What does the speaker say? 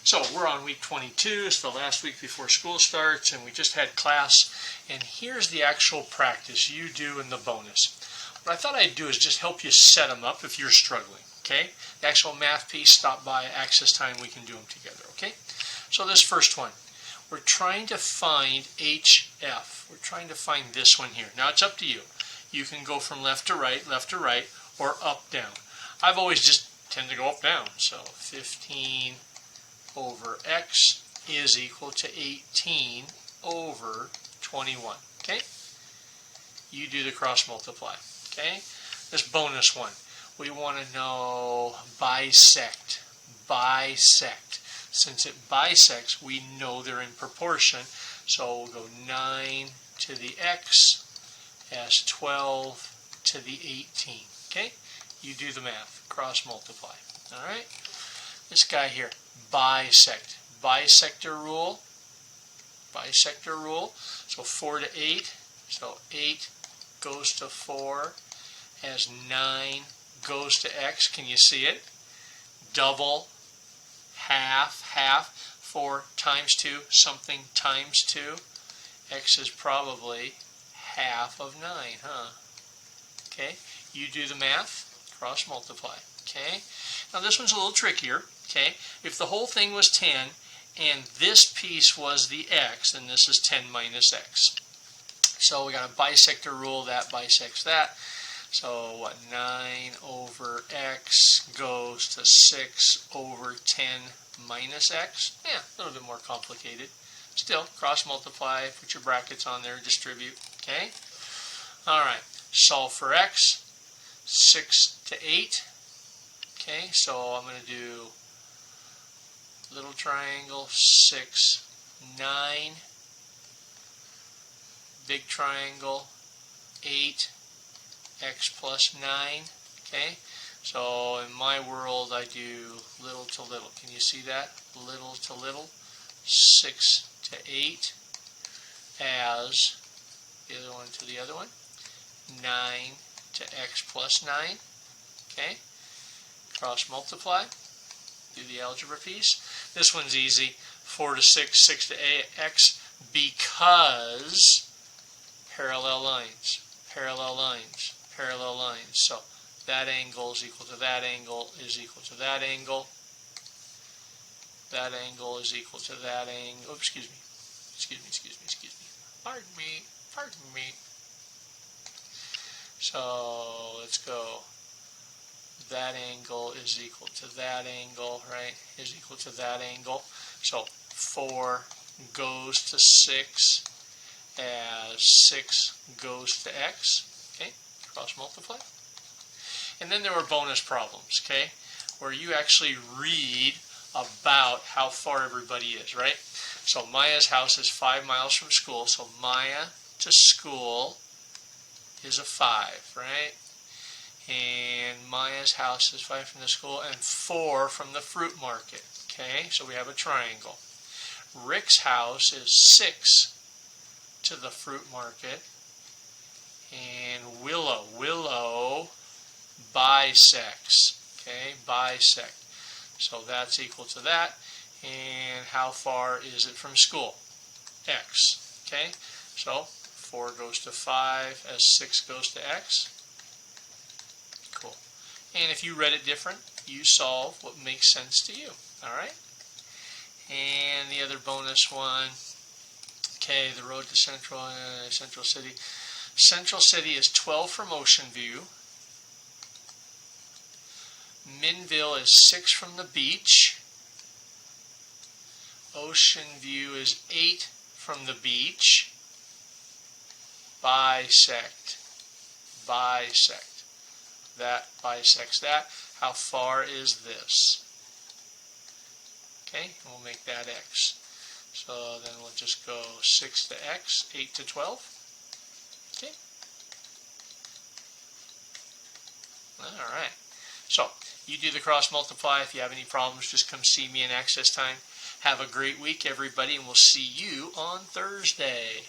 So we're on week 22, it's the last week before school starts, and we just had class, and here's the actual practice you do in the bonus. What I thought I'd do is just help you set them up if you're struggling, okay? The actual math piece, stop by, access time, we can do them together, okay? So this first one, we're trying to find HF. We're trying to find this one here. Now it's up to you. You can go from left to right, or up, down. I've always just tend to go up, down. So 15 over x is equal to 18 over 21. Okay? You do the cross multiply. Okay? This bonus one, we want to know bisect. Bisect. Since it bisects, we know they're in proportion. So we'll go 9 to the x as 12 to the 18. Okay? You do the math. Cross multiply. Alright? This guy here, bisect. Bisector rule. Bisector rule. So 4 to 8. So 8 goes to 4 as 9 goes to x. Can you see it? Double, half, half. 4 times 2, something times 2. X is probably half of 9, huh? Okay, you do the math, cross multiply. Okay, now this one's a little trickier. Okay, if the whole thing was 10 and this piece was the x, then this is 10 minus x. So we got a bisector rule, that bisects that. So what, 9 over x goes to 6 over 10 minus x? Yeah, a little bit more complicated. Still, cross multiply, put your brackets on there, distribute. Okay? Alright, solve for x. 6 to 8. Okay, so I'm going to do little triangle, 6, 9. Big triangle, 8, x plus 9. Okay, so in my world I do little to little. Can you see that? Little to little. 6 to 8 as the other one to the other one. 9 to x plus 9. Okay, cross multiply. Do the algebra piece. This one's easy. 4 to 6, 6 to 8x, because parallel lines, parallel lines, parallel lines. So that angle is equal to that angle is equal to that angle. That angle is equal to that angle. Oops, excuse me. Pardon me. So let's go. That angle is equal to that angle, right? Is equal to that angle. So 4 goes to 6 as 6 goes to x. Okay, cross multiply. And then there were bonus problems, okay, where you actually read about how far everybody is, right? So Maya's house is 5 miles from school, so Maya to school is a 5, right? And Maya's house is 5 from the school and 4 from the fruit market. Okay, so we have a triangle. Rick's house is 6 to the fruit market, and Willow bisects. Okay, bisect. So that's equal to that. And how far is it from school? X. Okay, so 4 goes to 5 as 6 goes to x. Cool. And if you read it different, you solve what makes sense to you. Alright? And the other bonus one, okay, the road to Central City. Central City is 12 from Ocean View. Minville is 6 from the beach. Ocean View is 8 from the beach. Bisect. Bisect. That bisects that. How far is this? Okay, and we'll make that x. So then we'll just go 6 to x, 8 to 12. Okay. Alright. So, you do the cross multiply. If you have any problems, just come see me in access time. Have a great week, everybody, and we'll see you on Thursday.